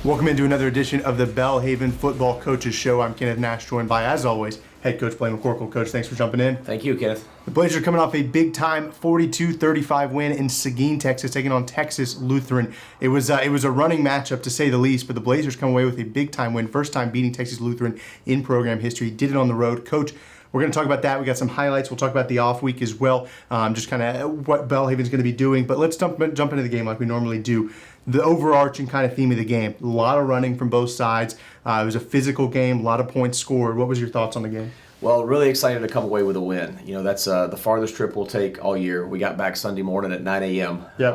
Welcome into another edition of the Belhaven Football Coaches Show. I'm Kenneth Nash, joined by, as always, head coach Blaine McCorkle. Coach, thanks for jumping in. Thank you, Kenneth. The Blazers are coming off a big-time 42-35 win in Seguin, Texas, taking on Texas Lutheran. It was a running matchup, to say the least, but the Blazers come away with a big-time win, first time beating Texas Lutheran in program history. Did it on the road. Coach, we're going to talk about that. We got some highlights. We'll talk about the off week as well, just kind of what Belhaven's going to be doing. But let's jump into the game like we normally do. The overarching kind of theme of the game, a lot of running from both sides. It was a physical game, a lot of points scored. What was your thoughts on the game? Well, really excited to come away with a win. You know, that's the farthest trip we'll take all year. We got back Sunday morning at 9 a.m. Yep.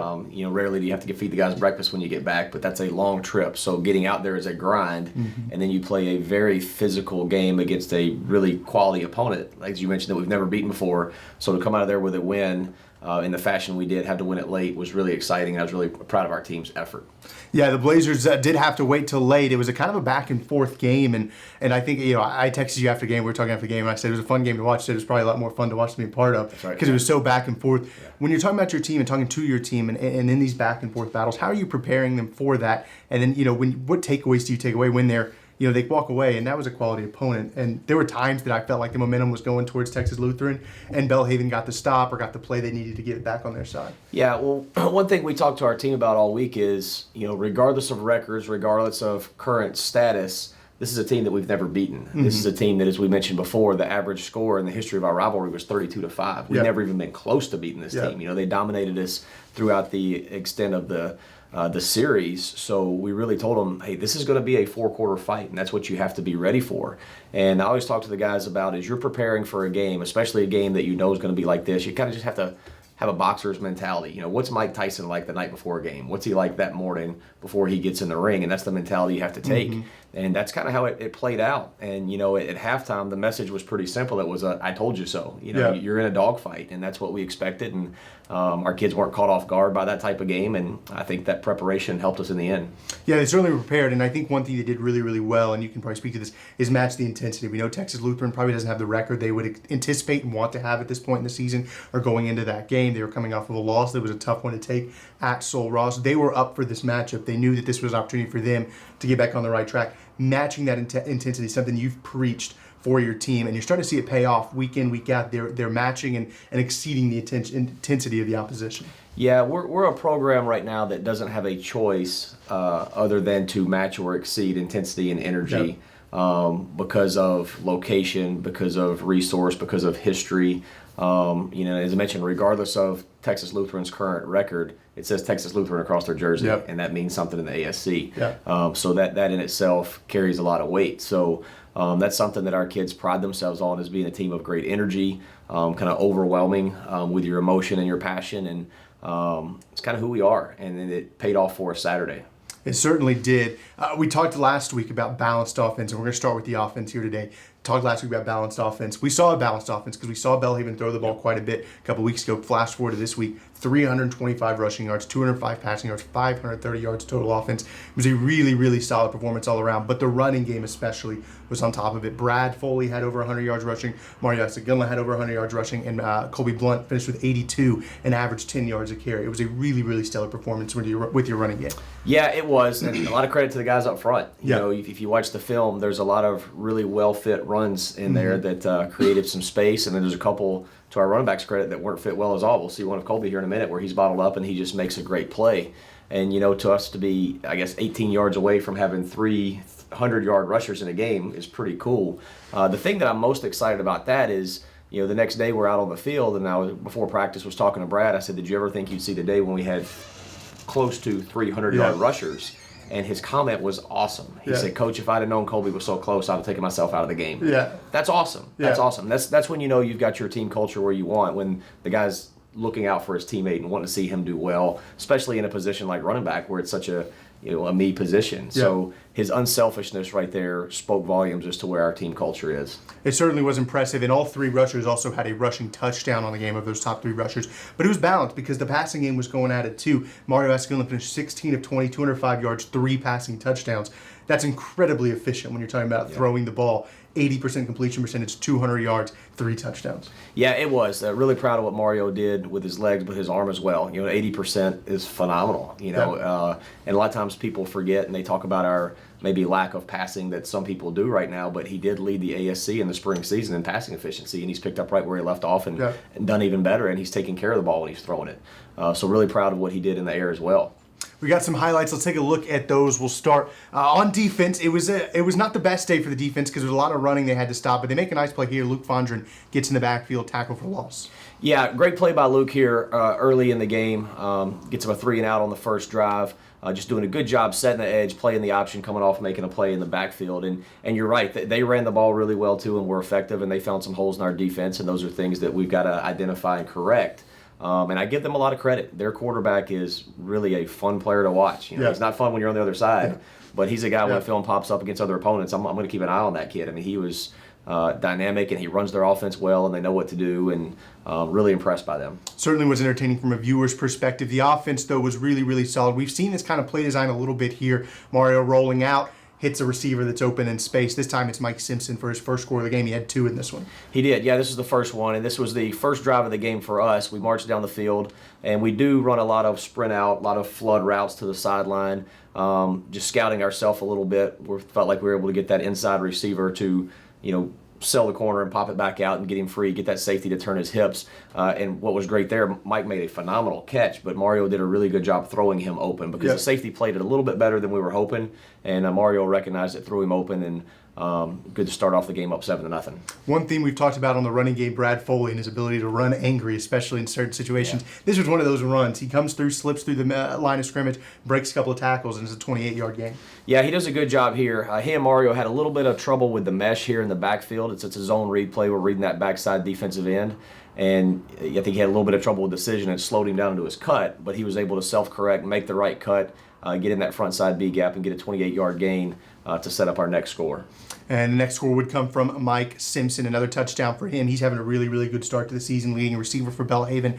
Rarely do you have to feed the guys breakfast when you get back, but that's a long trip. So getting out there is a grind, and then you play a very physical game against a really quality opponent, as you mentioned, that we've never beaten before. So to come out of there with a win in the fashion we did, had to win it late, was really exciting. I was really proud of our team's effort. Yeah, the Blazers did have to wait till late. It was a kind of a back and forth game, and I think, I texted you after the game. We were talking after the game, and I said it was a fun game to watch. I said it was probably a lot more fun to watch than be a part of because it was so back and forth. Yeah. When you're talking about your team and talking to your team and in these back and forth battles, how are you preparing them for that? And then, what takeaways do you take away when they walk away, and that was a quality opponent. And there were times that I felt like the momentum was going towards Texas Lutheran, and Belhaven got the stop or got the play they needed to get it back on their side. Yeah, well, one thing we talked to our team about all week is, regardless of records, regardless of current status, this is a team that we've never beaten. Mm-hmm. This is a team that, as we mentioned before, the average score in the history of our rivalry was 32-5. We've never even been close to beating this team. They dominated us throughout the extent of the series, so we really told them, hey, this is going to be a four-quarter fight, and that's what you have to be ready for. And I always talk to the guys about, as you're preparing for a game, especially a game that you know is going to be like this, you kind of just have to have a boxer's mentality. What's Mike Tyson like the night before a game? What's he like that morning before he gets in the ring? And that's the mentality you have to take. Mm-hmm. And that's kind of how it played out. And, at halftime, the message was pretty simple. It was, I told you so. You're in a dogfight, and that's what we expected. And our kids weren't caught off guard by that type of game, and I think that preparation helped us in the end. Yeah, they certainly were prepared, and I think one thing they did really, really well, and you can probably speak to this, is match the intensity. We know Texas Lutheran probably doesn't have the record they would anticipate and want to have at this point in the season or going into that game. They were coming off of a loss that was a tough one to take at Sul Ross. They were up for this matchup. They knew that this was an opportunity for them to get back on the right track. Matching that intensity is something you've preached for your team, and you're starting to see it pay off week in, week out. They're matching and exceeding the intensity of the opposition. Yeah, we're a program right now that doesn't have a choice other than to match or exceed intensity and energy. Yep. Because of location, because of resource, because of history. As I mentioned, regardless of Texas Lutheran's current record, it says Texas Lutheran across their jersey, yep. and that means something in the ASC. Yep. So that in itself carries a lot of weight. So that's something that our kids pride themselves on, as being a team of great energy, kind of overwhelming with your emotion and your passion, and it's kind of who we are, and it paid off for us Saturday. It certainly did. We talked last week about balanced offense, and we're going to start with the offense here today. Talked last week about balanced offense. We saw a balanced offense because we saw Belhaven throw the ball quite a bit a couple weeks ago. Flash forward to this week, 325 rushing yards, 205 passing yards, 530 yards total offense. It was a really, really solid performance all around, but the running game especially was on top of it. Brad Foley had over 100 yards rushing, Mario Seguin had over 100 yards rushing, and Colby Blunt finished with 82 and averaged 10 yards a carry. It was a really, really stellar performance with your running game. Yeah, it was, and a lot of credit to the guys up front. If you watch the film, there's a lot of really well-fit runs in there that created some space, and then there's a couple, to our running backs' credit, that weren't fit well as all. We'll see one of Colby here in a minute where he's bottled up and he just makes a great play. And, to us to be, 18 yards away from having 300-yard rushers in a game is pretty cool. The thing that I'm most excited about that is, the next day we're out on the field, and before practice was talking to Brad. I said, did you ever think you'd see the day when we had close to 300-yard rushers? And his comment was awesome. He said, Coach, if I'd have known Colby was so close, I'd have taken myself out of the game. Yeah. That's awesome. That's awesome. That's when you've got your team culture where you want, when the guy's looking out for his teammate and wanting to see him do well, especially in a position like running back where it's such a me position. So his unselfishness right there spoke volumes as to where our team culture is. It certainly was impressive, and all three rushers also had a rushing touchdown on the game of those top three rushers. But it was balanced because the passing game was going at it too. Mario Seguin finished 16 of 20, 205 yards, 3 passing touchdowns. That's incredibly efficient when you're talking about throwing the ball. 80% completion percentage, 200 yards, 3 touchdowns. Yeah, it was. Really proud of what Mario did with his legs, but his arm as well. 80% is phenomenal. And a lot of times people forget and they talk about our maybe lack of passing that some people do right now, but he did lead the ASC in the spring season in passing efficiency, and he's picked up right where he left off and done even better, and he's taking care of the ball when he's throwing it. So really proud of what he did in the air as well. We got some highlights. Let's take a look at those. We'll start on defense. It was not the best day for the defense because there was a lot of running they had to stop, but they make a nice play here. Luke Fondren gets in the backfield, tackle for loss. Yeah, great play by Luke here early in the game. Gets him a 3-and-out on the first drive. Just doing a good job setting the edge, playing the option, coming off, making a play in the backfield. And you're right, they ran the ball really well too and were effective, and they found some holes in our defense, and those are things that we've got to identify and correct. And I give them a lot of credit. Their quarterback is really a fun player to watch. He's not fun when you're on the other side, but he's a guy when film pops up against other opponents, I'm going to keep an eye on that kid. I mean, he was dynamic, and he runs their offense well, and they know what to do, and really impressed by them. Certainly was entertaining from a viewer's perspective. The offense, though, was really, really solid. We've seen this kind of play design a little bit here. Mario rolling out, hits a receiver that's open in space. This time it's Mike Simpson for his first score of the game. He had 2 in this one. He did. Yeah, this is the first one, and this was the first drive of the game for us. We marched down the field, and we do run a lot of sprint out, a lot of flood routes to the sideline, just scouting ourselves a little bit. We felt like we were able to get that inside receiver to, sell the corner and pop it back out and get him free, get that safety to turn his hips. And what was great there, Mike made a phenomenal catch, but Mario did a really good job throwing him open because the safety played it a little bit better than we were hoping, and Mario recognized it, threw him open, and good to start off the game up 7-0. One theme we've talked about on the running game, Brad Foley, and his ability to run angry, especially in certain situations. Yeah. This was one of those runs. He comes through, slips through the line of scrimmage, breaks a couple of tackles, and it's a 28-yard gain. Yeah, he does a good job here. He and Mario had a little bit of trouble with the mesh here in the backfield. It's a zone read play. We're reading that backside defensive end. And I think he had a little bit of trouble with decision. It slowed him down into his cut, but he was able to self-correct, make the right cut, get in that front side B gap, and get a 28-yard gain to set up our next score. And the next score would come from Mike Simpson, another touchdown for him. He's having a really, really good start to the season, leading a receiver for Belhaven.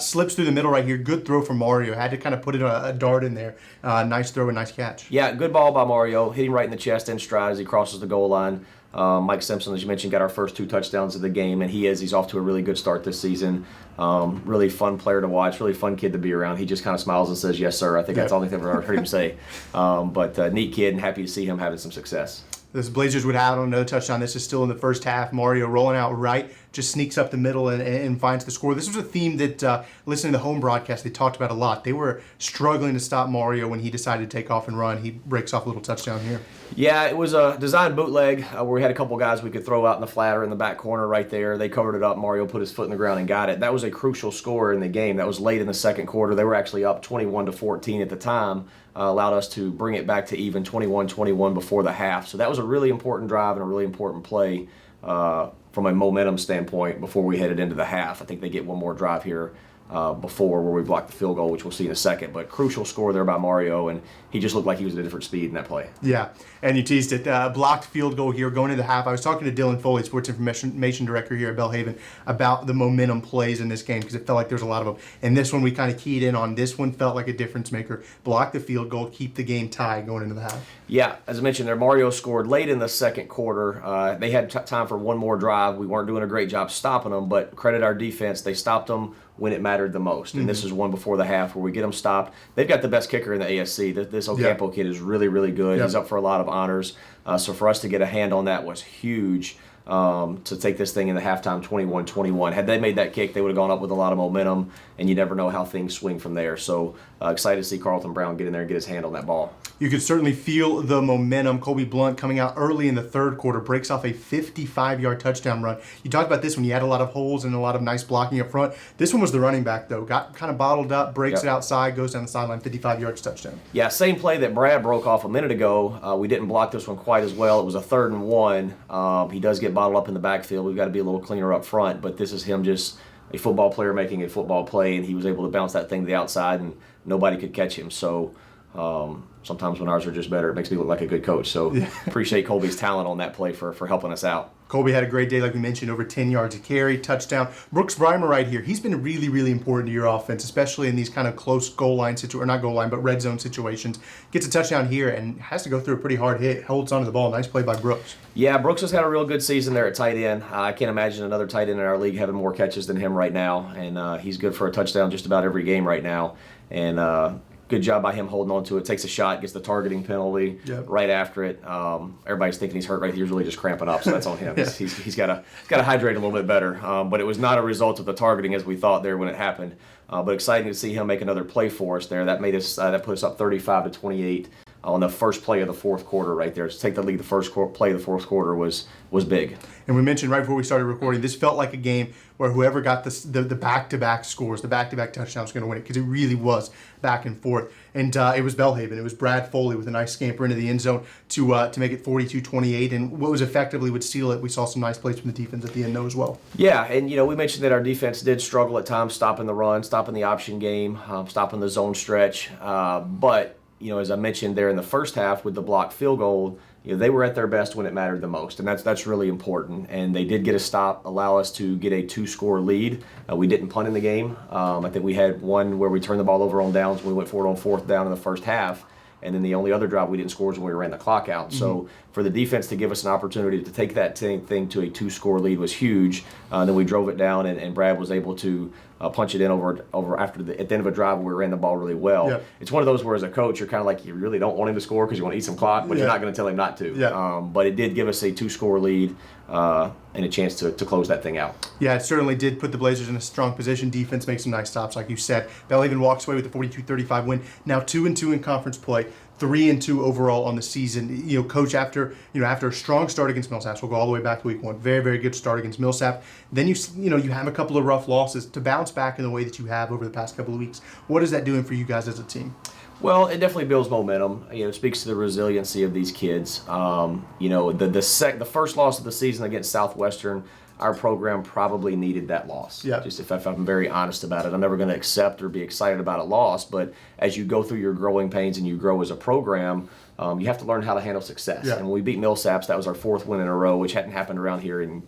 Slips through the middle right here. Good throw from Mario. Had to kind of put a dart in there. Nice throw and nice catch. Yeah, good ball by Mario. Hit him right in the chest in stride as he crosses the goal line. Mike Simpson, as you mentioned, got our first 2 touchdowns of the game, and he's off to a really good start this season. Really fun player to watch, really fun kid to be around. He just kind of smiles and says, "Yes, sir." I think that's all I've ever heard him say. But neat kid, and happy to see him having some success. This Blazers would have on another touchdown. This is still in the first half. Mario rolling out right, just sneaks up the middle and finds the score. This was a theme that, listening to the home broadcast, they talked about a lot. They were struggling to stop Mario when he decided to take off and run. He breaks off a little touchdown here. Yeah, it was a design bootleg where we had a couple guys we could throw out in the flat or in the back corner right there. They covered it up. Mario put his foot in the ground and got it. That was a crucial score in the game. That was late in the second quarter. They were actually up 21-14 at the time. Allowed us to bring it back to even 21-21 before the half. So that was a really important drive and a really important play from a momentum standpoint before we headed into the half. I think they get one more drive here before where we blocked the field goal, which we'll see in a second. But crucial score there by Mario, and he just looked like he was at a different speed in that play. Yeah, and you teased it. Blocked field goal here going into the half. I was talking to Dylan Foley, sports information director here at Belhaven, about the momentum plays in this game because it felt like there was a lot of them. And this one we kind of keyed in on. This one felt like a difference maker. Block the field goal, keep the game tied going into the half. Yeah, as I mentioned there, Mario scored late in the second quarter. They had time for one more drive. We weren't doing a great job stopping them, but credit our defense. They stopped them when it mattered the most. And this is one before the half where we get them stopped. They've got the best kicker in the ASC. This Ocampo kid is really, really good. He's up for a lot of honors. So for us to get a hand on that was huge. To take this thing in the halftime 21-21. Had they made that kick, they would have gone up with a lot of momentum, and you never know how things swing from there. So excited to see Carlton Brown get in there and get his hand on that ball. You could certainly feel the momentum. Colby Blunt coming out early in the third quarter, breaks off a 55-yard touchdown run. You talked about this when you had a lot of holes and a lot of nice blocking up front. This one was the running back, though. Got kind of bottled up, breaks it outside, goes down the sideline, 55 yards touchdown. Yeah, same play that Brad broke off a minute ago. We didn't block this one quite as well. It was a 3rd and 1. He does get bottled up in the backfield. We've got to be a little cleaner up front, but this is him just a football player making a football play, and he was able to bounce that thing to the outside, and nobody could catch him. So Sometimes when ours are just better, it makes me look like a good coach. So appreciate Colby's talent on that play for helping us out. Colby had a great day, like we mentioned, over 10 yards a carry, touchdown. Brooks Breimer right here, he's been really, really important to your offense, especially in these kind of close goal line situations, or not goal line, but red zone situations. Gets a touchdown here and has to go through a pretty hard hit, holds onto the ball. Nice play by Brooks. Yeah, Brooks has had a real good season there at tight end. I can't imagine another tight end in our league having more catches than him right now, and he's good for a touchdown just about every game right now. And good job by him holding on to it. Takes a shot, gets the targeting penalty right after it. Everybody's thinking he's hurt right here. He's really just cramping up, so that's on him. He's got to hydrate a little bit better. But it was not a result of the targeting as we thought there when it happened. But exciting to see him make another play for us there. That made us that put us up 35-28 on the first play of the fourth quarter right there. To take the lead the first play of the fourth quarter was big. And we mentioned right before we started recording, this felt like a game where whoever got the back-to-back scores, the back-to-back touchdowns, was going to win it, because it really was back and forth. And it was Belhaven. It was Brad Foley with a nice scamper into the end zone to make it 42-28. And what was effectively would seal it. We saw some nice plays from the defense at the end, though, as well. Yeah, and we mentioned that our defense did struggle at times, stopping the run, stopping the option game, stopping the zone stretch. But as I mentioned there in the first half with the blocked field goal, they were at their best when it mattered the most, and that's really important. And they did get a stop, allow us to get a 2-score lead. We didn't punt in the game. I think we had one where we turned the ball over on downs. We went for it on fourth down in the first half. And then the only other drive we didn't score was when we ran the clock out. So for the defense to give us an opportunity to take that thing to a 2-score lead was huge. Then we drove it down, and Brad was able to punch it in over at the end of a drive where we ran the ball really well. Yep. It's one of those where as a coach you're kind of like, you really don't want him to score because you want to eat some clock, but you're not going to tell him not to. But it did give us a 2-score lead and a chance to close that thing out. Yeah, it certainly did put the Blazers in a strong position. Defense makes some nice stops, like you said. Belhaven walks away with a 42-35 win. Now 2-2 in conference play, 3-2 overall on the season. Coach, after a strong start against Millsaps, we'll go all the way back to week 1. Very, very good start against Millsap. Then you have a couple of rough losses to bounce back in the way that you have over the past couple of weeks. What is that doing for you guys as a team? Well, it definitely builds momentum. It speaks to the resiliency of these kids. The first loss of the season against Southwestern, our program probably needed that loss. Yeah. Just if I'm very honest about it, I'm never going to accept or be excited about a loss. But as you go through your growing pains and you grow as a program, you have to learn how to handle success. Yeah. And when we beat Millsaps, that was our 4th win in a row, which hadn't happened around here in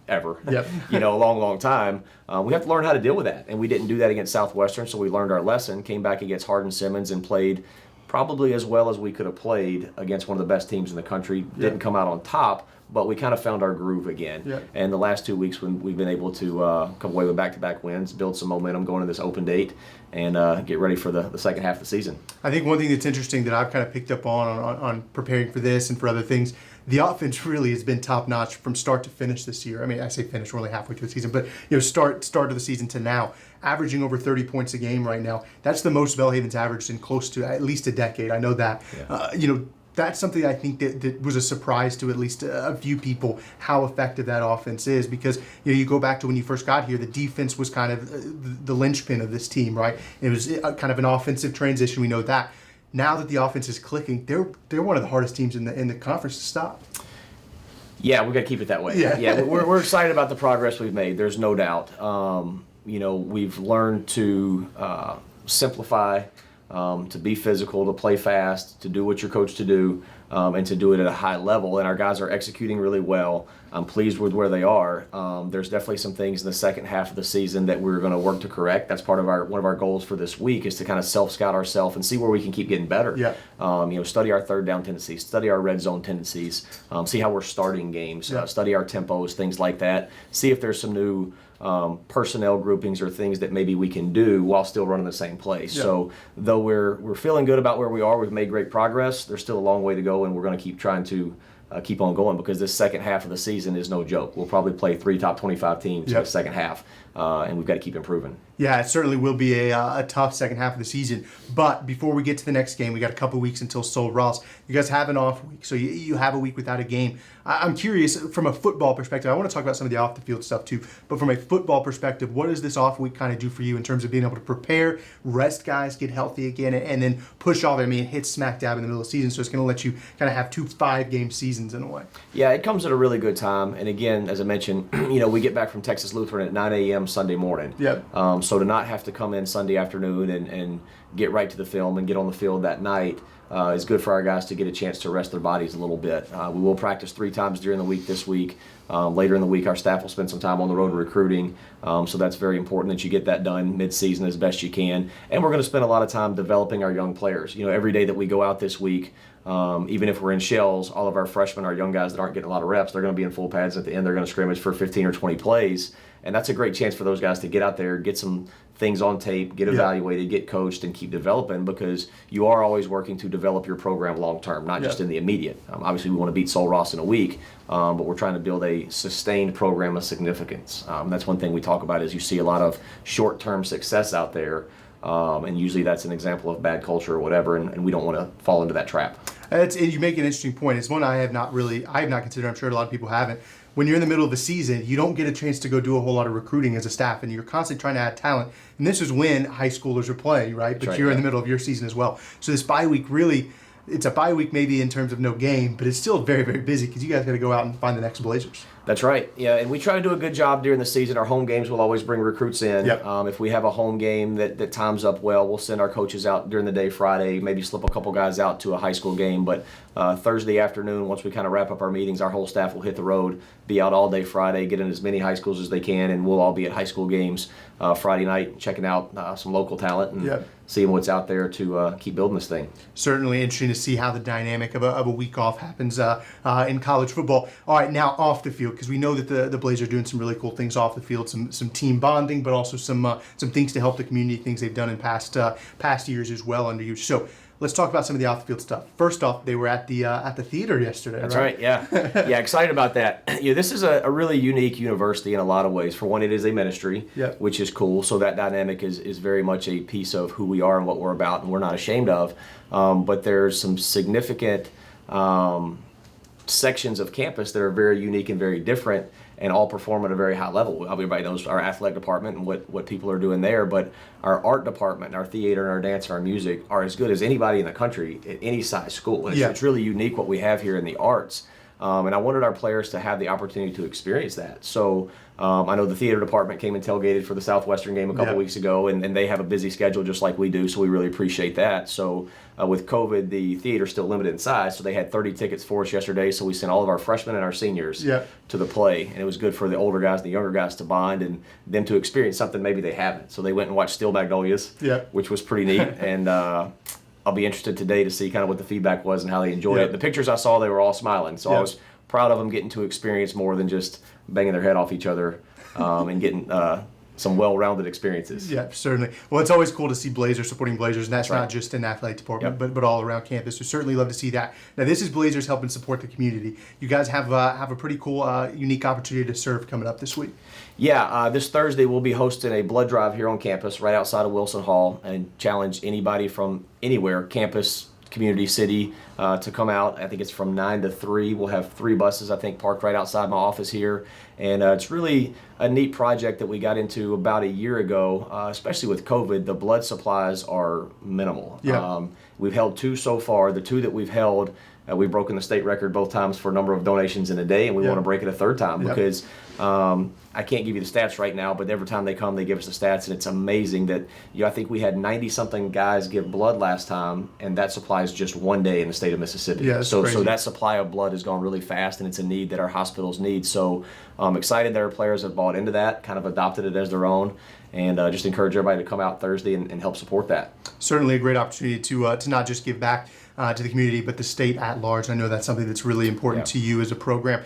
ever. Yep. A long time. We have to learn how to deal with that. And we didn't do that against Southwestern, so we learned our lesson, came back against Hardin Simmons and played probably as well as we could have played against one of the best teams in the country. Didn't come out on top, but we kind of found our groove again. Yeah. And the last 2 weeks when we've been able to come away with back-to-back wins, build some momentum going into this open date, and get ready for the second half of the season. I think one thing that's interesting that I've kind of picked up on preparing for this and for other things, the offense really has been top-notch from start to finish this year. I mean, I say finish, we're only halfway through the season, but start of the season to now, averaging over 30 points a game right now. That's the most Belhaven's averaged in close to at least a decade. I know that. Yeah. That's something I think that was a surprise to at least a few people, how effective that offense is, because you go back to when you first got here, the defense was kind of the linchpin of this team, right? It was kind of an offensive transition. We know that. Now that the offense is clicking, they're one of the hardest teams in the conference to stop. Yeah, we got to keep it that way. Yeah. We're excited about the progress we've made. There's no doubt. We've learned to simplify, to be physical, to play fast, to do what you're coached to do, and to do it at a high level. And our guys are executing really well. I'm pleased with where they are. There's definitely some things in the second half of the season that we're going to work to correct. That's part of one of our goals for this week is to kind of self-scout ourselves and see where we can keep getting better. Yeah. Study our third down tendencies, study our red zone tendencies, see how we're starting games, study our tempos, things like that. See if there's some new personnel groupings or things that maybe we can do while still running the same play. Yeah. So though we're feeling good about where we are, we've made great progress. There's still a long way to go, and we're going to keep trying to keep on going because this second half of the season is no joke. We'll probably play 3 top 25 teams in the second half, and we've got to keep improving. Yeah, it certainly will be a tough second half of the season. But before we get to the next game, we got a couple weeks until Sol Ross. You guys have an off week, so you have a week without a game. I'm curious, from a football perspective, I want to talk about some of the off-the-field stuff too, but from a football perspective, what does this off week kind of do for you in terms of being able to prepare, rest guys, get healthy again, and then push all their, hit smack dab in the middle of the season, so it's going to let you kind of have 2 5-game seasons in a way? Yeah, it comes at a really good time. And again, as I mentioned, we get back from Texas Lutheran at 9 a.m. Sunday morning. Yep. So to not have to come in Sunday afternoon and get right to the film and get on the field that night is good for our guys to get a chance to rest their bodies a little bit. We will practice 3 times during the week this week. Later in the week, our staff will spend some time on the road recruiting, so that's very important that you get that done mid-season as best you can. And we're going to spend a lot of time developing our young players. Every day that we go out this week, even if we're in shells, all of our freshmen, our young guys that aren't getting a lot of reps, they're going to be in full pads at the end. They're going to scrimmage for 15 or 20 plays, and that's a great chance for those guys to get out there, get some things on tape, get evaluated, get coached, and keep developing, because you are always working to develop your program long term, not just in the immediate. Obviously, we want to beat Sul Ross in a week, but we're trying to build a sustained program of significance. That's one thing we talk about is you see a lot of short-term success out there, and usually that's an example of bad culture or whatever, and we don't want to fall into that trap. You make an interesting point. It's one I have not considered. I'm sure a lot of people haven't. When you're in the middle of the season, you don't get a chance to go do a whole lot of recruiting as a staff, and you're constantly trying to add talent. And this is when high schoolers are playing, right? But you're in the middle of your season as well. So this bye week really, it's a bye week maybe in terms of no game, but it's still very, very busy because you guys got to go out and find the next Blazers. That's right. Yeah, and we try to do a good job during the season. Our home games will always bring recruits in. Yep. If we have a home game that times up well, we'll send our coaches out during the day Friday, maybe slip a couple guys out to a high school game. But Thursday afternoon, once we kind of wrap up our meetings, our whole staff will hit the road, be out all day Friday, get in as many high schools as they can, and we'll all be at high school games Friday night, checking out some local talent and seeing what's out there to keep building this thing. Certainly interesting to see how the dynamic of a week off happens in college football. All right, now off the field, because we know that the Blazers are doing some really cool things off the field, some team bonding, but also some things to help the community, things they've done in past years as well under you. So let's talk about some of the off the field stuff. First off, they were at the theater yesterday. That's right. Yeah, excited about that. This is a really unique university in a lot of ways. For one, it is a ministry, which is cool. So that dynamic is very much a piece of who we are and what we're about, and we're not ashamed of. But there's some significant sections of campus that are very unique and very different, and all perform at a very high level. Everybody knows our athletic department and what people are doing there, but our art department, our theater, and our dance, and our music are as good as anybody in the country at any size school. And it's really unique what we have here in the arts. And I wanted our players to have the opportunity to experience that. So I know the theater department came and tailgated for the Southwestern game a couple weeks ago, and they have a busy schedule just like we do, so we really appreciate that. So with COVID, the theater's still limited in size, so they had 30 tickets for us yesterday, so we sent all of our freshmen and our seniors to the play, and it was good for the older guys and the younger guys to bond and them to experience something maybe they haven't. So they went and watched Steel Magnolias, which was pretty neat, and I'll be interested today to see kind of what the feedback was and how they enjoyed it. The pictures I saw, they were all smiling, so I was proud of them getting to experience more than just banging their head off each other and getting some well-rounded experiences. Yeah, certainly. Well, it's always cool to see Blazers supporting Blazers, and that's not just in athletic department, but all around campus. So certainly love to see that. Now, this is Blazers helping support the community. You guys have a pretty cool, unique opportunity to serve coming up this week. Yeah, this Thursday we'll be hosting a blood drive here on campus right outside of Wilson Hall, and challenge anybody from anywhere, campus, community, city, to come out. I think it's from 9 to 3. We'll have 3 buses, I think, parked right outside my office here. And it's really a neat project that we got into about a year ago, especially with COVID. The blood supplies are minimal. We've held 2 so far. The 2 that we've held, we've broken the state record both times for a number of donations in a day, and we want to break it a 3rd time because I can't give you the stats right now, but every time they come, they give us the stats, and it's amazing that I think we had 90-something guys give blood last time, and that supplies just 1 day in the state of Mississippi. So that supply of blood has gone really fast, and it's a need that our hospitals need. So I'm excited that our players have bought into that, kind of adopted it as their own, and just encourage everybody to come out Thursday and help support that. Certainly a great opportunity to not just give back to the community, but the state at large. I know that's something that's really important to you as a program.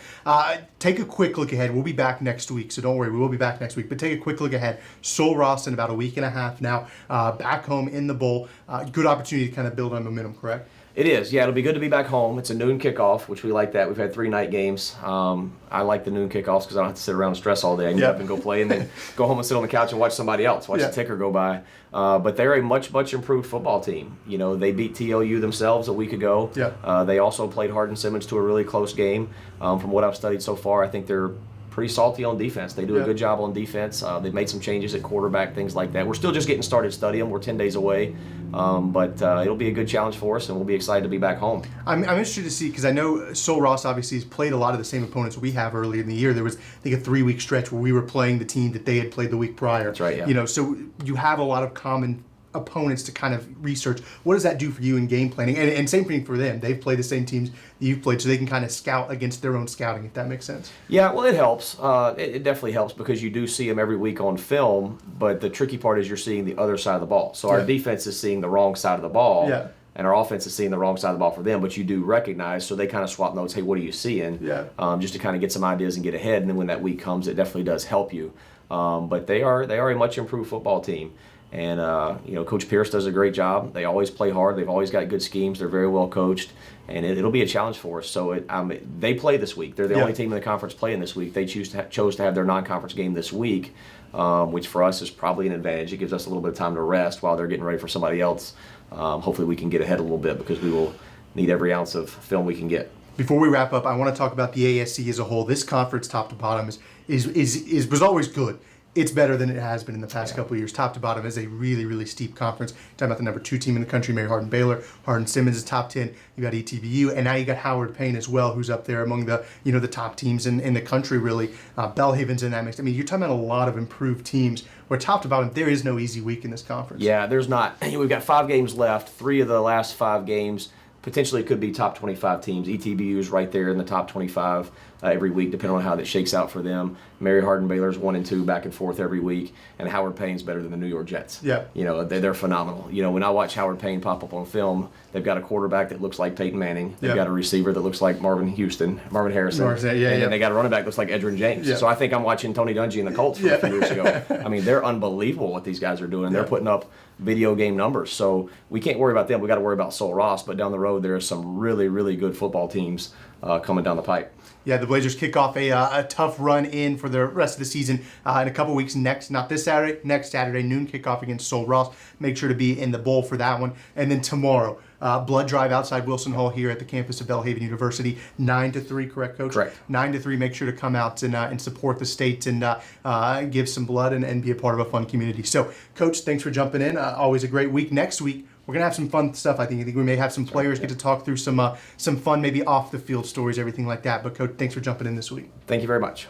Take a quick look ahead. We'll be back next week, so don't worry, we will be back next week. But take a quick look ahead. Sul Ross in about a week and a half now, back home in the bowl. Good opportunity to kind of build on momentum, correct? It is, it'll be good to be back home. It's a noon kickoff, which we like that. We've had 3 night games. I like the noon kickoffs because I don't have to sit around and stress all day. I can get up and go play, and then go home and sit on the couch and watch somebody else, watch the ticker go by. But they're a much improved football team. They beat TLU themselves a week ago. They also played Hardin Simmons to a really close game. From what I've studied so far, I think they're pretty salty on defense. They do a good job on defense. They've made some changes at quarterback, things like that. We're still just getting started studying. We're 10 days away, but it'll be a good challenge for us, and we'll be excited to be back home. I'm interested to see, because I know Sol Ross obviously has played a lot of the same opponents we have earlier in the year. There was, I think, a 3-week stretch where we were playing the team that they had played the week prior. That's right, yeah. So you have a lot of common opponents to kind of research. What does that do for you in game planning? And same thing for them. They've played the same teams that you've played, so they can kind of scout against their own scouting, if that makes sense. Yeah, well, it helps. It definitely helps because you do see them every week on film, but the tricky part is you're seeing the other side of the ball. So our defense is seeing the wrong side of the ball, and our offense is seeing the wrong side of the ball for them, but you do recognize, so they kind of swap notes, hey, what are you seeing? Just to kind of get some ideas and get ahead, and then when that week comes, it definitely does help you. But they are a much improved football team. And, Coach Pierce does a great job. They always play hard. They've always got good schemes. They're very well coached. And it'll be a challenge for us. So they play this week. They're the only team in the conference playing this week. They chose to have their non-conference game this week, which for us is probably an advantage. It gives us a little bit of time to rest while they're getting ready for somebody else. Hopefully we can get ahead a little bit because we will need every ounce of film we can get. Before we wrap up, I want to talk about the ASC as a whole. This conference, top to bottom, was always good. It's better than it has been in the past couple of years. Top to bottom is a really, really steep conference. Talking about the number 2 team in the country, Mary Hardin Baylor. Hardin Simmons is top 10. You got ETBU, and now you got Howard Payne as well, who's up there among the the top teams in the country. Really, Belhaven's in that mix. I mean, you're talking about a lot of improved teams. Where top to bottom, there is no easy week in this conference. Yeah, there's not. We've got 5 games left. 3 of the last 5 games potentially could be top 25 teams. ETBU is right there in the top 25 every week, depending on how that shakes out for them. Mary Hardin Baylor's 1 and 2 back and forth every week, and Howard Payne's better than the New York Jets. Yeah, they're phenomenal. When I watch Howard Payne pop up on film, they've got a quarterback that looks like Peyton Manning. They've got a receiver that looks like Marvin Harrison, and they got a running back that looks like Edgerrin James. Yeah. So I think I'm watching Tony Dungy and the Colts from a few years ago. I mean, they're unbelievable what these guys are doing. They're putting up video game numbers. So we can't worry about them. We got to worry about Sol Ross. But down the road, there are some really, really good football teams coming down the pipe. Yeah, the Blazers kick off a tough run in for the rest of the season in a couple weeks. Not this Saturday, next Saturday, noon kickoff against Sol Ross. Make sure to be in the bowl for that one. And then tomorrow, blood drive outside Wilson Hall here at the campus of Belhaven University, 9 to 3, correct, Coach? Correct. 9 to 3. Make sure to come out and support the state and give some blood and be a part of a fun community. So, Coach, thanks for jumping in. Always a great week. Next week, we're gonna have some fun stuff. I think we may have some players get to talk through some fun, maybe off the field stories, everything like that. But Coach, thanks for jumping in this week. Thank you very much.